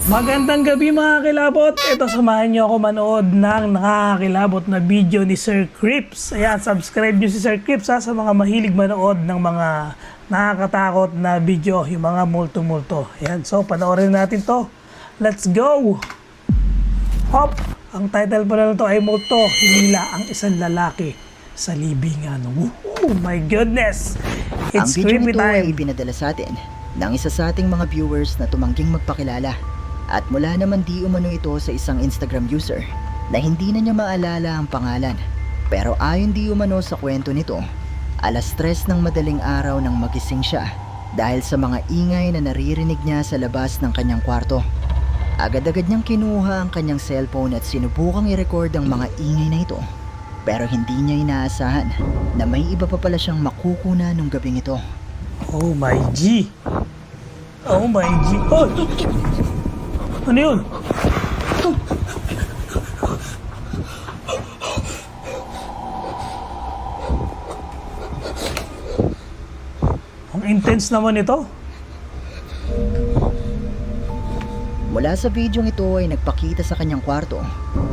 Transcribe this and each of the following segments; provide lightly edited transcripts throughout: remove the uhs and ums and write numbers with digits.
Magandang gabi mga kilabot. Ito, samahan niyo ako manood ng nakakakilabot na video ni Sir Crips. Ayan, subscribe niyo si Sir Crips sa mga mahilig manood ng mga nakakatakot na video, yung mga multo-multo. Ayan, so panoorin natin to. Let's go! Hop! Ang title pala nito ay Multo, Hinila ang isang lalaki sa libingan. Oh my goodness! It's Ang video creepy nito ay time. ipinadala sa atin ng isa sa ating mga viewers na tumangging magpakilala. At mula naman di umano ito sa isang Instagram user na hindi na niya maalala ang pangalan. Pero ayon di umano sa kwento nito, alas 3 ng madaling araw nang magising siya dahil sa mga ingay na naririnig niya sa labas ng kanyang kwarto. Agad-agad niyang kinuha ang kanyang cellphone at sinubukang i-record ang mga ingay na ito. Pero hindi niya inaasahan na may iba pa pala siyang makukuna nung gabing ito. Oh my G! Oh my G! Oh! Ano yun? Ang intense naman ito. Mula sa videong ito ay nagpakita sa kanyang kwarto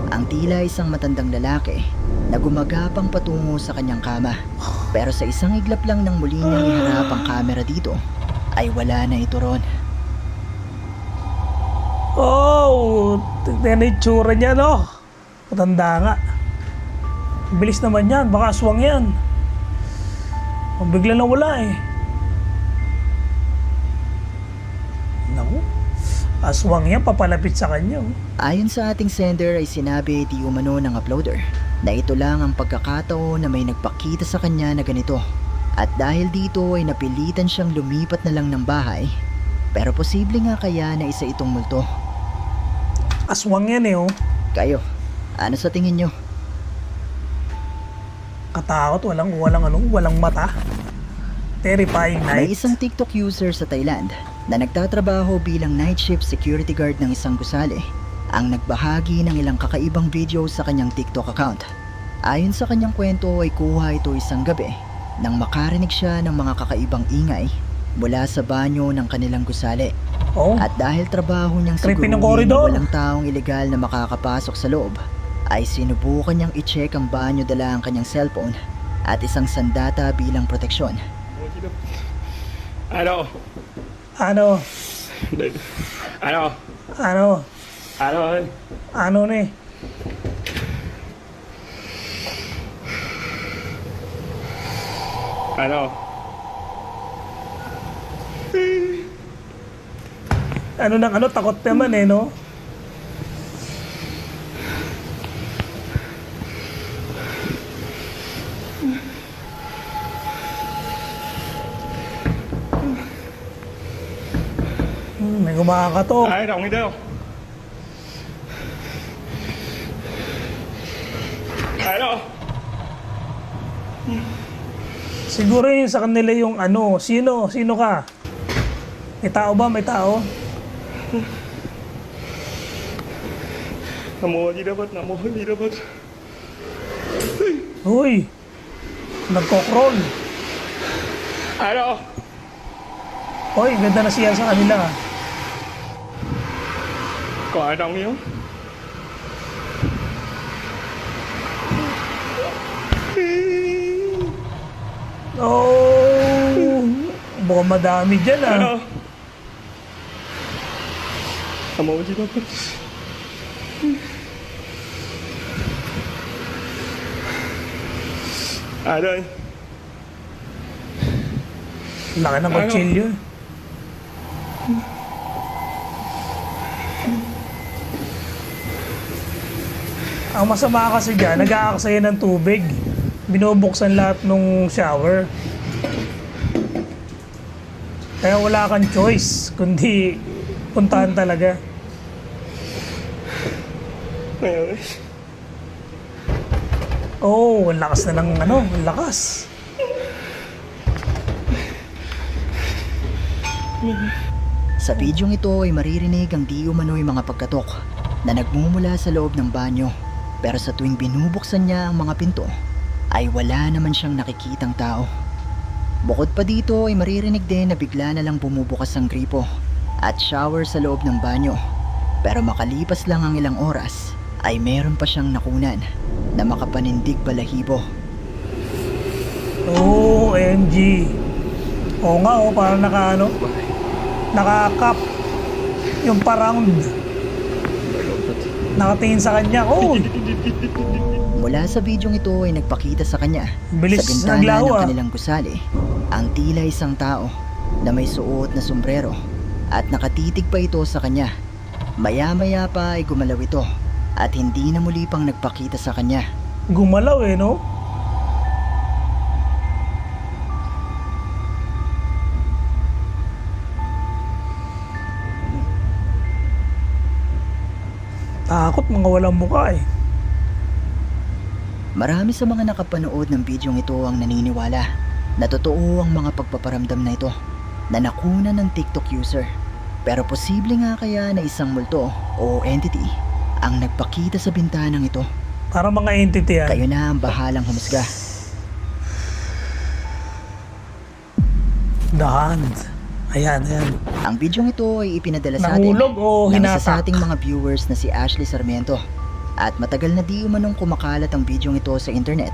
ang tila isang matandang lalaki na gumagapang patungo sa kanyang kama. Pero sa isang iglap lang ng muli niyang iharap ang camera dito ay wala na ito ron. Oh! Tignan na itsura niya, no? Matanda nga. Bilis naman yan. Baka aswang yan. Bigla na wala eh. Naku. Aswang yan, papalapit sa kanya. Oh. Ayon sa ating sender ay sinabi di umano ng uploader na ito lang ang pagkakataon na may nagpakita sa kanya na ganito. At dahil dito ay napilitan siyang lumipat na lang ng bahay. Pero posible nga kaya na isa itong multo. Aswang yan eh, oh. Kayo, ano sa tingin nyo? Katakot, walang mata. Terrifying May night. isang TikTok user sa Thailand na nagtatrabaho bilang night shift security guard ng isang gusali ang nagbahagi ng ilang kakaibang video sa kanyang TikTok account. Ayon sa kanyang kwento ay kuha ito isang gabi nang makarinig siya ng mga kakaibang ingay mula sa banyo ng kanilang gusali. Oh, At dahil trabaho niyang Creepy ng siguruhin na koridor. walang taong ilegal na makakapasok sa loob, ay sinubukan niyang i-check ang banyo dala ang kanyang cellphone at isang sandata bilang proteksyon. Ano? ano? Ano? Ano? Ano? Ano na eh? Ano? Ano nang ano? Takot naman eh, no? May kumakatok. Ai đồng đi đâu? Ano? Siguro yun sa kanila yung ano. Sino? Sino ka? May tao ba? May tao? Nam mô Di Đà Phật, Nam mô Di Đà Phật. Uy! Nagkokroll. Ano? Uy, ganda na siya sa kanila. Có ai trong yếu? Oh! Baka madami dyan ah. Ano? Nam mô Di Đà Phật. Ai đây? Laki na mag-chill yun. Ang masama kasi dyan, nag-aaksaya ng tubig. Binubuksan lahat nung shower. Kaya wala kang choice, kundi puntahan talaga. Mày ơi. Oh, ang lakas na ng ano, ang lakas. Sa bidyong ito ay maririnig ang di umano'y mga pagkatok na nagmumula sa loob ng banyo. Pero sa tuwing binubuksan niya ang mga pinto, ay wala naman siyang nakikitang tao. Bukod pa dito ay maririnig din na bigla na lang bumubukas ang gripo at shower sa loob ng banyo. Pero makalipas lang ang ilang oras, ay meron pa siyang nakunan na makapanindig balahibo. OMG. Oo nga, parang nakakap yung pa-round. Nakatingin sa kanya. Oh, Mula sa bidyong ito ay nagpakita sa kanya Bilis sa bintana naglaho, ng ah. kanilang gusali ang tila isang tao na may suot na sombrero at nakatitig pa ito sa kanya. Maya-maya pa ay gumalaw ito at hindi na muli pang nagpakita sa kanya. gumalaw no? Takot, mga walang mukha Marami sa mga nakapanood ng bidyong ito ang naniniwala na totoo ang mga pagpaparamdam na ito na nakuna ng TikTok user. Pero posible nga kaya na isang multo o entity ang nagpakita sa bintanang ito. Parang mga entity yan. Kayo na ang bahalang humusga. The Hand. Ayan. Ang bidyong ito ay ipinadala sa atin Nahulog o ng isa sa hinatak? ating mga viewers na si Ashley Sarmiento. At matagal na di umanong kumakalat ang bidyong ito sa internet.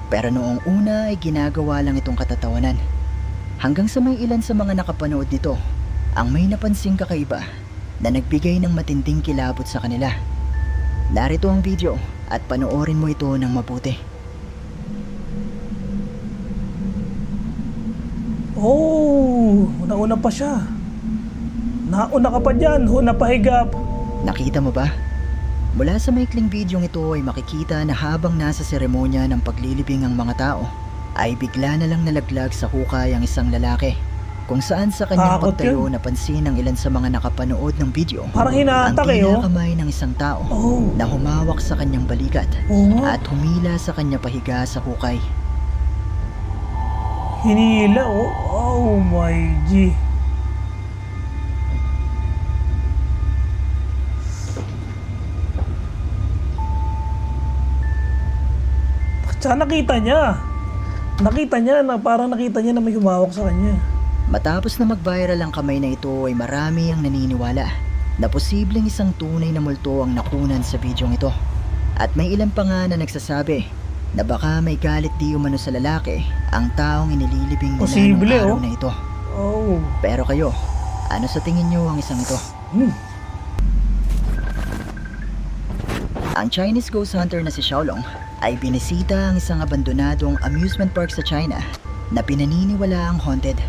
Pero noong una ay ginagawa lang itong katatawanan. Hanggang sa may ilan sa mga nakapanood nito ang may napansing kakaiba na nagbigay ng matinding kilabot sa kanila. Narito ang video at panoorin mo ito ng mabuti. Oh, nauna pa siya. Nauna ka pa dyan, napahigap. Nakita mo ba? Mula sa maikling bidyong ito ay makikita na habang nasa seremonya ng paglilibing ang mga tao, ay bigla na lang nalaglag sa hukay ang isang lalaki. Kung saan sa kanyang Takot pagtayo yun. napansin ng ilan sa mga nakapanood ng video Parang ang hinatak tila kamay ng isang tao Oh, na humawak sa kanyang balikat oo nga. at humila sa kanya pahiga sa hukay. Hinila Oh my G. Tsaka nakita niya na parang nakita niya na may humawak sa kanya. Matapos na mag-viral ang kamay na ito ay marami ang naniniwala na posibleng isang tunay na multo ang nakunan sa bidyong ito. At may ilan pa nga na nagsasabi na baka may galit di umano sa lalaki ang taong inililibing nila Posible, nung araw oh. na ito. Oh. Pero kayo, ano sa tingin nyo ang isang ito? Ang Chinese ghost hunter na si Xiaolong ay binisita ang isang abandonadong amusement park sa China na pinaniniwala ang haunted.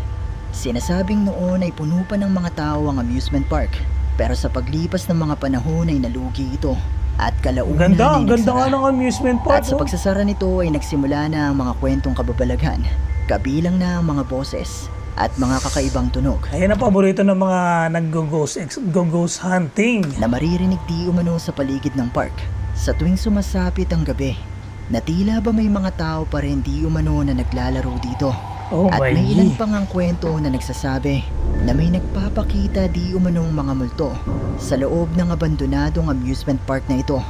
Sinasabing noon ay puno pa ng mga tao ang amusement park, pero sa paglipas ng mga panahon ay nalugi ito at kalaunan Ang ay ganda nga nagsara. ng amusement park. At sa pagsasara nito ay nagsimula na ang mga kwentong kababalaghan, kabilang na ang mga boses at mga kakaibang tunog Ayan ang paborito ng mga nag-ghost hunting. na maririnig di umano sa paligid ng park sa tuwing sumasapit ang gabi, na tila ba may mga tao pa rin di umano na naglalaro dito. Oh At my may ilan G. pang ang kwento na nagsasabi na may nagpapakita di umanong mga multo sa loob ng abandonadong amusement park na ito.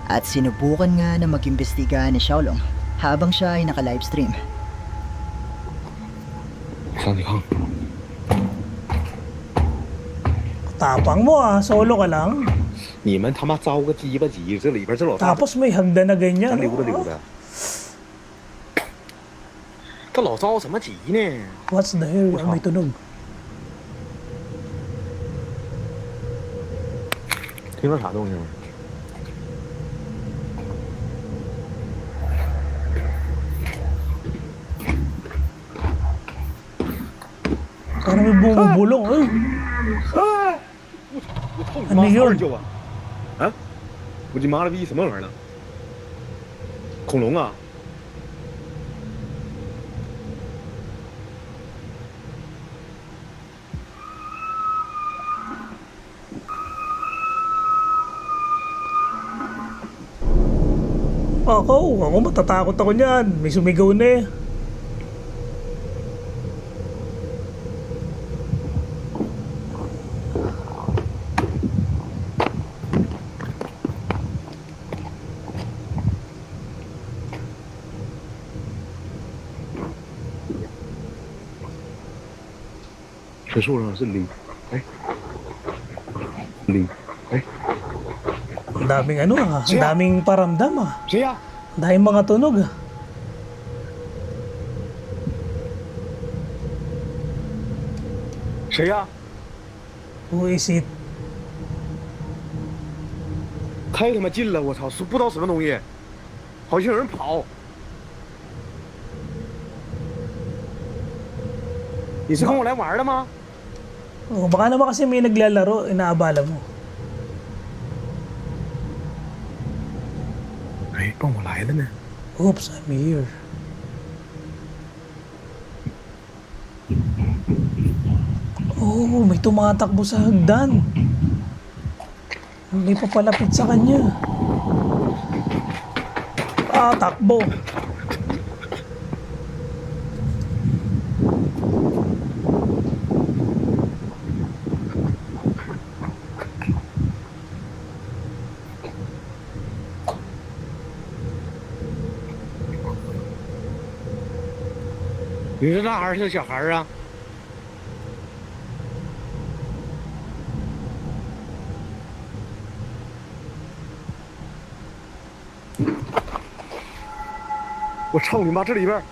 At sinubukan nga na mag-imbestiga ni Xiaolong habang siya ay naka-livestream. 上帝康， Tapang mo solo ka lang. 你们他妈着个鸡巴急，这里边这老大 Tapos may hagdan na ganyan. 溜达溜达，他老着什么急呢？ What's the hell? May tunog. 听到啥动静吗？ Parang may bumubulong. Ay, 我操你 Ano 妈！ yun? 啥人叫啊？啊？我这妈了逼什么玩意儿呢？恐龙啊！ ako matatakot ako niyan. May sumigaw na eh. Ang daming ano ah. Ang daming paramdam ah. 谁呀？ Ang daming mga tunog ah. 谁呀？ Who is it? 太他妈近了！我操，是不知道什么东西，好像有人跑。你是跟我来玩的吗？ Oh, baka naman kasi may naglalaro, inaabala mo. 哎，跟我来了呢。 Oops, I'm here. Oh, may tumatakbo sa hagdan. Hindi pa palapit sa kanya. Ah, takbo. “你是大孩儿是小孩儿啊？ 我操你妈！这里边儿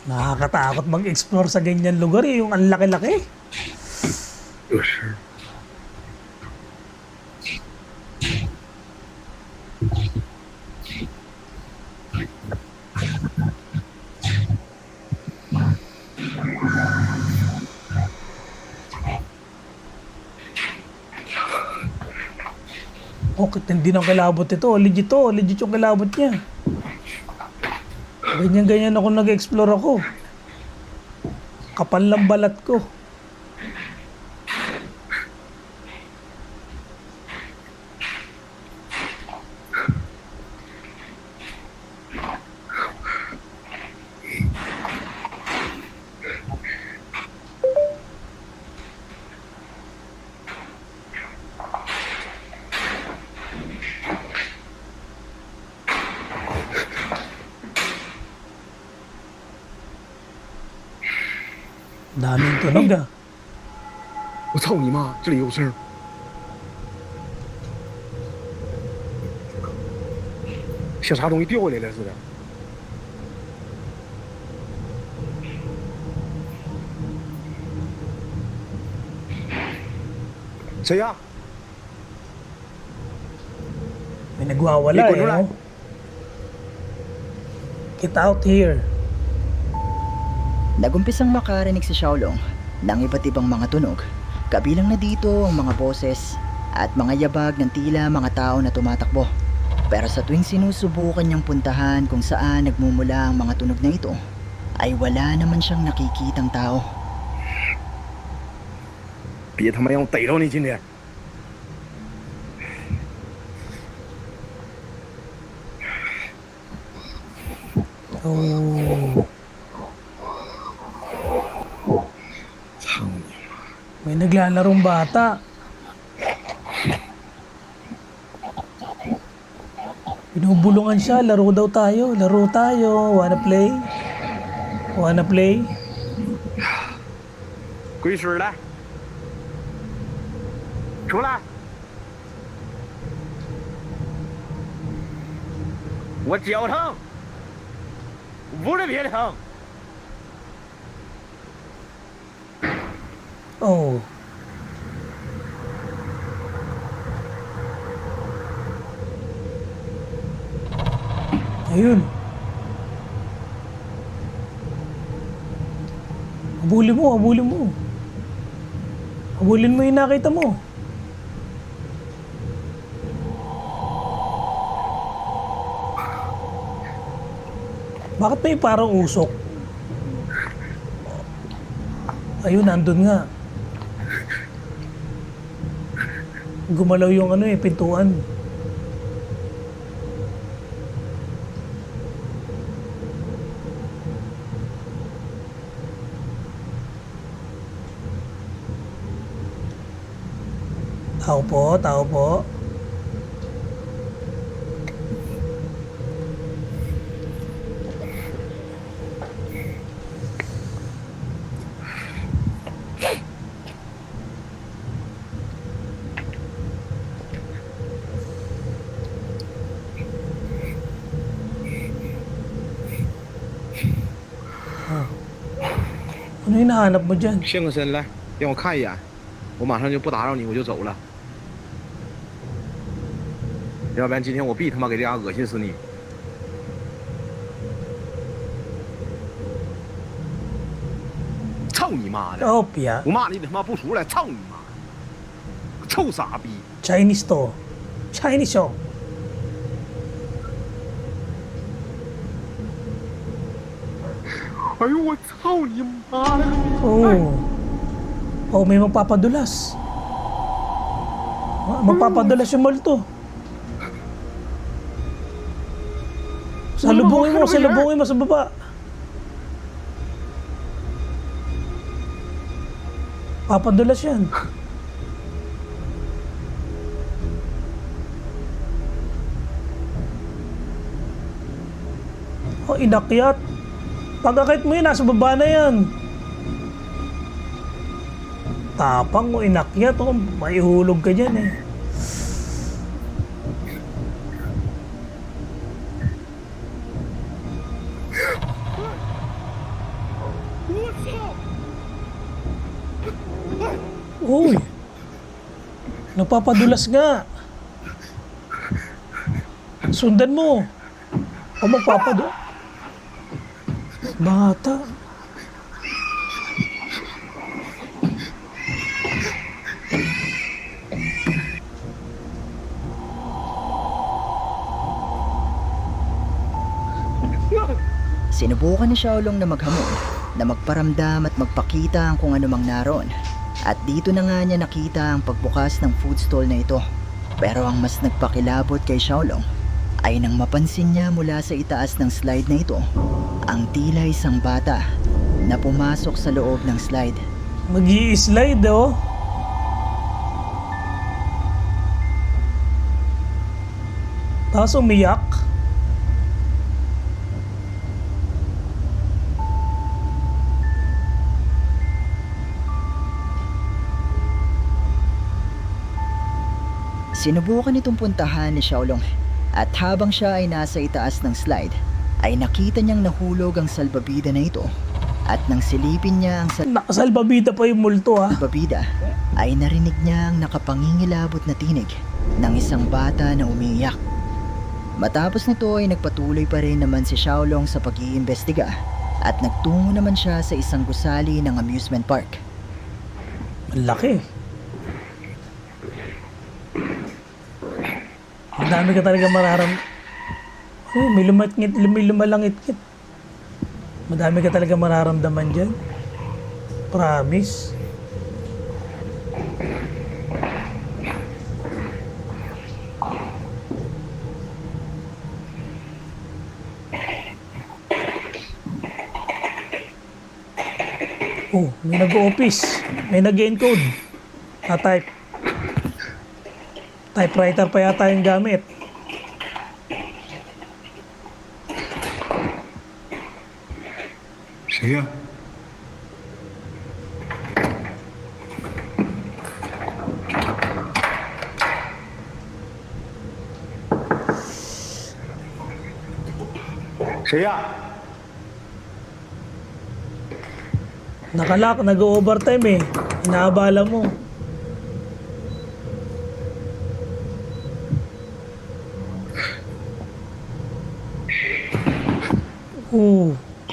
Nakakatakot mag-explore sa ganyan lugar eh, yung ang laki-laki. 有事。 Okay, hindi ng kilabot ito. Legit to. Legit yung kilabot niya. Ganyan-ganyan ako nag-explore ako. Kapal ng balat ko. Daming tunog ah. 我操你妈！这里有声儿。像啥东西掉下来了似的。谁呀？ May nagwawala Ikaw eh. na lang. Oh. Get out here. Nagumpisang makarinig si Xiaolong ng iba't ibang mga tunog, kabilang na dito ang mga boses at mga yabag ng tila mga tao na tumatakbo. Pero sa tuwing sinusubukan niyang puntahan kung saan nagmumula ang mga tunog na ito, ay wala naman siyang nakikitang tao. 别他妈让我逮着你今天！ Oh. 操你妈！ May naglalarong bata. Binubulungan siya. Laro daw tayo. Laro tayo. Wanna play? Wanna play? 鬼水来，出来！我脚疼，不是别疼。 Oh. Ayun. Habulin mo, habulin mo. Habulin mo yung nakita mo. Bakit may parang usok? Ayun, nandun nga. Gumalaw yung ano eh, pintuan. Tao po, tao po. Ano hinahanap mo dyan? 现个身来，让我看一眼，我马上就不打扰你，我就走了。要不然今天我必他妈给这家恶心死你！操你妈的！ Opia. 我骂你，你他妈不出来！操你妈！臭傻逼！ Chinese to. Chinese shop. 哎呦我操你妈的！ Oh. Oh, may magpapadulas. Magpapadulas yung multo. Salubungin mo sa baba. Papadulas yan. Oh, inakyat. Pagkakit mo yun, nasa baba na yan. Tapang mo, inakyat. Oh, maihulog ka dyan eh. Uy! Napapadulas nga. Sundan mo. O magpapadulas. Bata. Sinubukan ni Xiaolong na maghamon, na magparamdam at magpakita ang kung anumang naroon. At dito na nga niya nakita ang pagbukas ng food stall na ito. Pero ang mas nagpakilabot kay Xiaolong ay nang mapansin niya mula sa itaas ng slide na ito ang tila isang bata na pumasok sa loob ng slide. Mag-i-slide oh. Tapos umiyak. Sinubukan itong puntahan ni Xiaolong at habang siya ay nasa itaas ng slide ay nakita niyang nahulog ang salbabida na ito at nang silipin niya ang Nakasalbabida pa yung multo ha. salbabida ay narinig niya ang nakapangingilabot na tinig ng isang bata na umiiyak. Matapos nito ay nagpatuloy pa rin naman si Xiaolong sa pag-iimbestiga at nagtungo naman siya sa isang gusali ng amusement park. Ang laki. Ang dami ka talaga Oh, may lumalangit-ngit. Madami ka talaga mararamdaman dyan. Promise. Oh, may nag-office. May nag-encode. Na-type. Typewriter pa yata yung gamit.谁呀？谁呀？ Nakalak, nag-overtime eh. Inaabala mo.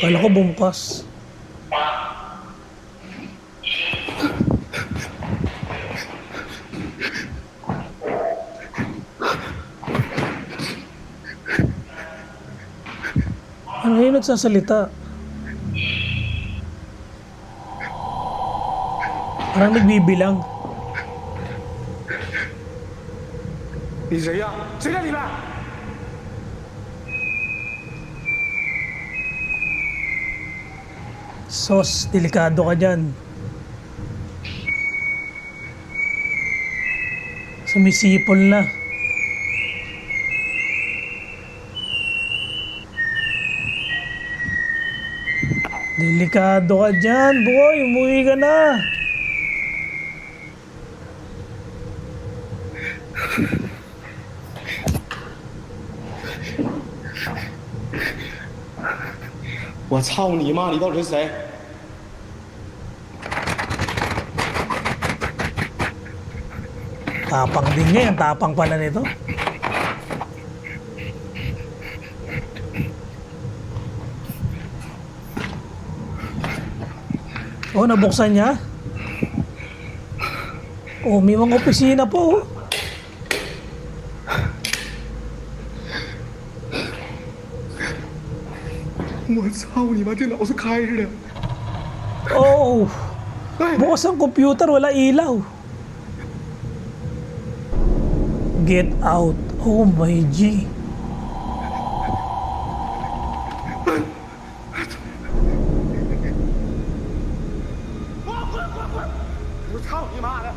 Kala ko bumukas. Ano yung nagsasalita? Parang nagbibilang. 你谁呀？谁在里面？ Sos, delikado ka dyan. Sumisipol na. Delikado ka dyan, boy. Umuwi ka na.我操你妈！你到底是谁？ Tapang din niya yan. Tapang pala nito. Oh, nabuksan niya. Oh, may mga opisina po. Oh. 我操你妈，电脑是开着的。 Oh, 哎， bukas ang computer, wala ilaw. Get out. Oh my G. 我操你妈的！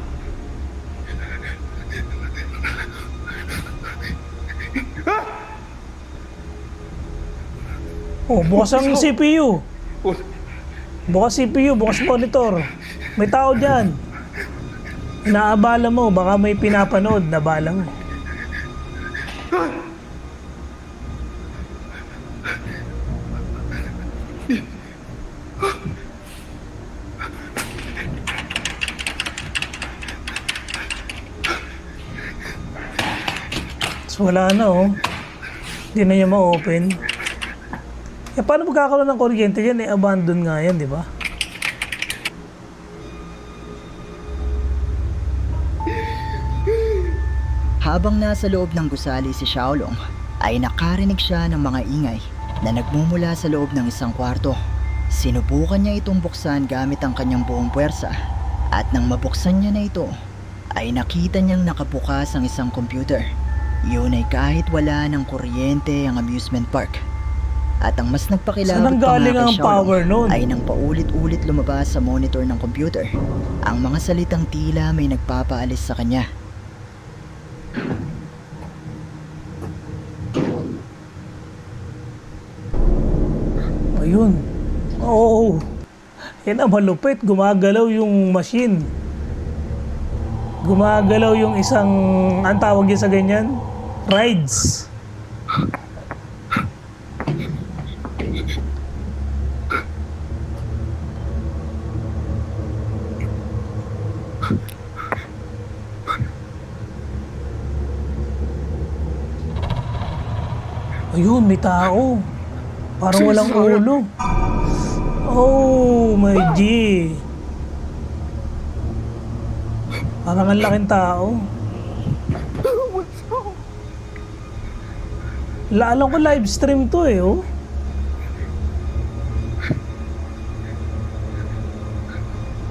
Oh, bukas ang CPU. 我 Bukas CPU, bukas monitor. May tao dyan. Inaabala mo, baka may pinapanood na bala mo. So, wala na oh. Hindi na niya ma-open. Eh, paano magkakaroon ng kuryente yan? Eh, abandon nga yan, di ba? Habang nasa loob ng gusali si Xiaolong, ay nakarinig siya ng mga ingay na nagmumula sa loob ng isang kwarto. Sinubukan niya itong buksan gamit ang kanyang buong puwersa, at nang mabuksan niya na ito, ay nakita niyang nakabukas ang isang computer. Yun ay kahit wala ng kuryente ang amusement park. At ang mas Saan nagpakilabot ang pa nga galing kay ang Xiaolong power nun? ay nang paulit-ulit lumabas sa monitor ng computer ang mga salitang tila may nagpapaalis sa kanya. Ayun. Oo. Yan ang malupit. Gumagalaw yung machine. Gumagalaw yung isang, ang tawag yun sa ganyan? Rides. Ayun, may tao. Parang walang ulo. Oh, my G. Parang ang laking tao. Alam ko live stream to eh, oh.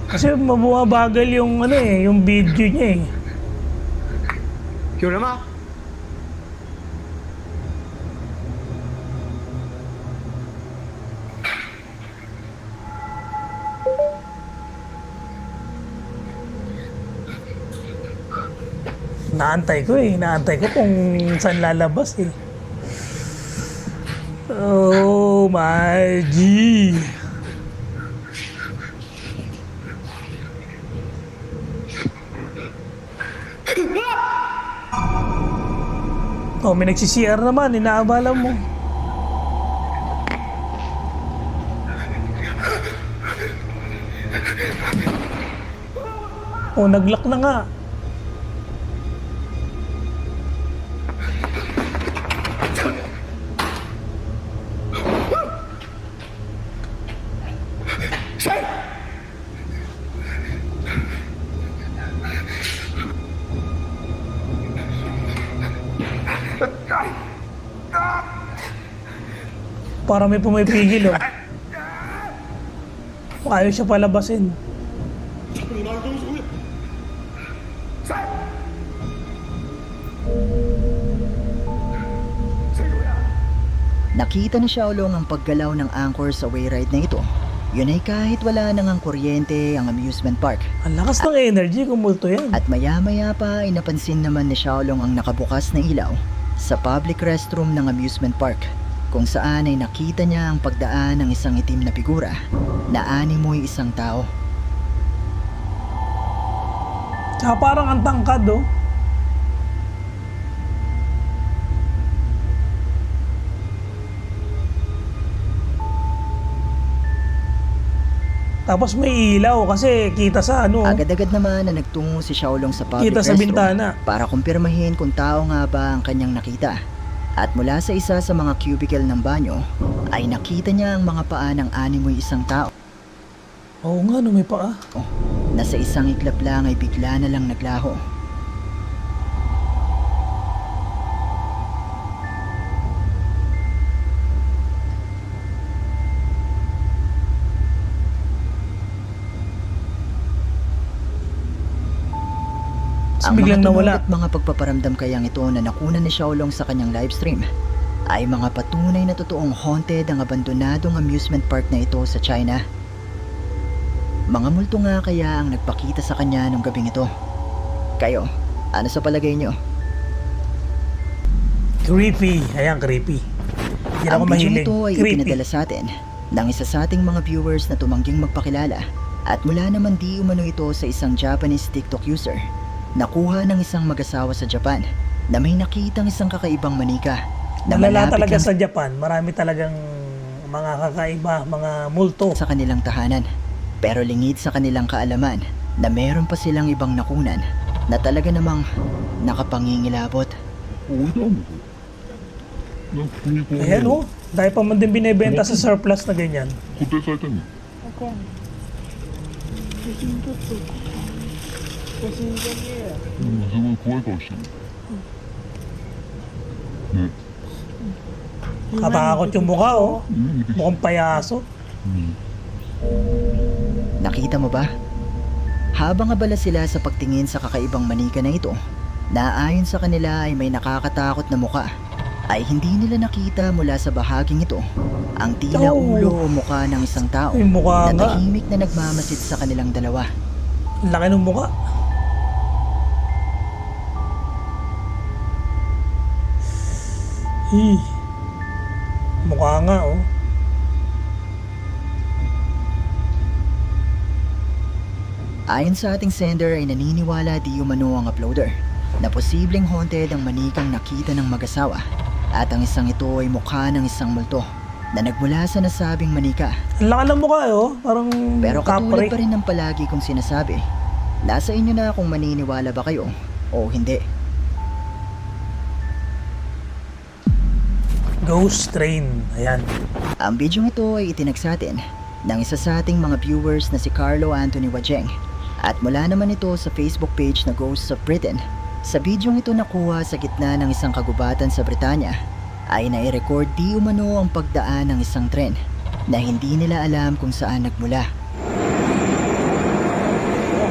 Kasi mabumabagal yung ano eh, yung video niya eh. 有人吗？ Inaantay ko kung saan lalabas eh. Oh my G. Oh, may nagsi-CR naman, inaabala mo. Oh, nag-lock na nga. Para may pumipigil oh. Ayaw siya palabasin. 操你妈的，东西回来！在。谁有呀？ Nakita ni Xiaolong ang paggalaw ng anchor sa wayride na ito. Yun ay kahit wala nang ang kuryente ang amusement park. Ang lakas ng energy, kumulto yan. At maya-maya pa ay napansin naman ni Xiaolong ang nakabukas na ilaw sa public restroom ng amusement park, kung saan ay nakita niya ang pagdaan ng isang itim na figura na animoy isang tao. Tsaka parang ang tangkad oh. Tapos may ilaw kasi kita sa ano, Agad-agad naman na nagtungo si Xiaolong sa public kita sa restroom bintana. para kumpirmahin kung tao nga ba ang kanyang nakita. At mula sa isa sa mga cubicle ng banyo, ay nakita niya ang mga paa ng animoy isang tao Oo nga, no, may paa. na sa isang iglap lang ay bigla na lang naglaho. Tapos biglang tunog nawala. at mga pagpaparamdam kayang ito na nakunan ni Xiaolong sa kanyang livestream ay mga patunay na totoong haunted ang abandonadong amusement park na ito sa China. Mga multo nga kaya ang nagpakita sa kanya nung gabing ito. Kayo, ano sa palagay nyo? Creepy. Ayan, creepy. Hindi ako Ang video mahilig. nito ay Creepy. ipinadala sa atin ng isa sa ating mga viewers na tumangging magpakilala at mula naman di umano ito sa isang Japanese TikTok user. Nakuha ng isang mag-asawa sa Japan na may nakitang isang kakaibang manika na Malala malapit talaga lang sa Japan. Marami talagang mga kakaiba, mga multo. sa kanilang tahanan. Pero lingid sa kanilang kaalaman na meron pa silang ibang nakunan na talaga namang nakapangingilabot. Ayan oh. Dahil pa man din binibenta sa surplus na ganyan. 固定されてんのわかんない写真撮っとこう写真じゃねえよすごい怖い顔してるね Katakot yung mukha oh. 見てきて Mukhang payaso. Nakita mo ba? Habang abala sila sa pagtingin sa kakaibang manika na ito, na ayon sa kanila ay may nakakatakot na muka, ay hindi nila nakita mula sa bahaging ito ang tila Oh. ulo o mukha ng isang tao Yung mukha na nga. tahimik na nagmamasid sa kanilang dalawa. Ang laki ng mukha. Hi. Mukha nga oh. Ayon sa ating sender ay naniniwala di umano ang uploader na posibleng haunted ang manikang nakita ng mag-asawa at ang isang ito ay mukha ng isang multo na nagmula sa nasabing manika. Ang laki ng mukha oh. Parang Pero katulad kapre. pa rin ng palagi kong sinasabi, nasa inyo na kung maniniwala ba kayo o hindi. Ghost Train. Ayan. Ang video ito ay itinag sa atin ng isa sa ating mga viewers na si Carlo Anthony Wajeng at mula naman ito sa Facebook page na Ghosts of Britain. Sa video ito nakuha sa gitna ng isang kagubatan sa Britanya ay nai-record di umano ang pagdaan ng isang tren na hindi nila alam kung saan nagmula.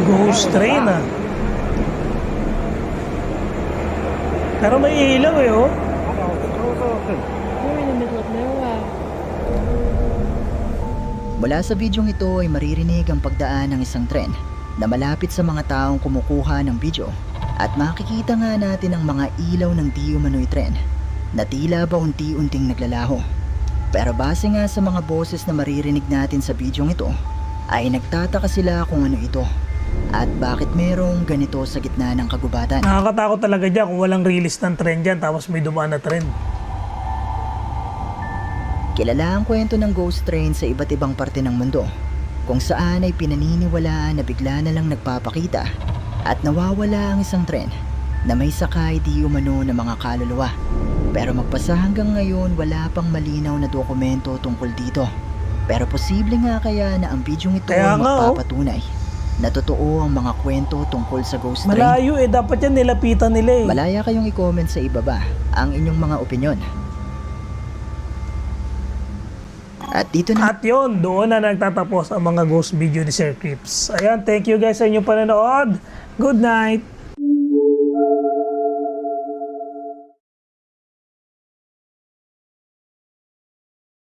Ghost Train ah. Pero may ilaw eh oh. We're in the middle of nowhere. Mula sa bidyong ito ay maririnig ang pagdaan ng isang tren na malapit sa mga taong kumukuha ng video at makikita nga natin ang mga ilaw ng di umano'y tren na tila ba unti-unting naglalaho. Pero base nga sa mga boses na maririnig natin sa bidyong ito ay nagtataka sila kung ano ito at bakit merong ganito sa gitna ng kagubatan. Nakakatakot talaga dyan kung walang release ng tren dyan tapos may dumaan na tren. Kilala ang kwento ng ghost train sa iba't ibang parte ng mundo kung saan ay pinaniniwalaan na bigla na lang nagpapakita at nawawala ang isang tren na may sakay di umano ng mga kaluluwa. Pero magpasa hanggang ngayon wala pang malinaw na dokumento tungkol dito. Pero posible nga kaya na ang bidyong ito Kaya ay nga, oh. magpapatunay na totoo ang mga kwento tungkol sa ghost train. Malayo eh. Dapat yan nilapitan nila eh. Malaya kayong i-comment sa ibaba ang inyong mga opinyon. At dito na At yun, doon na nagtatapos ang mga ghost video ni Sir Crips. Ayan, thank you guys sa inyong panonood. Good night!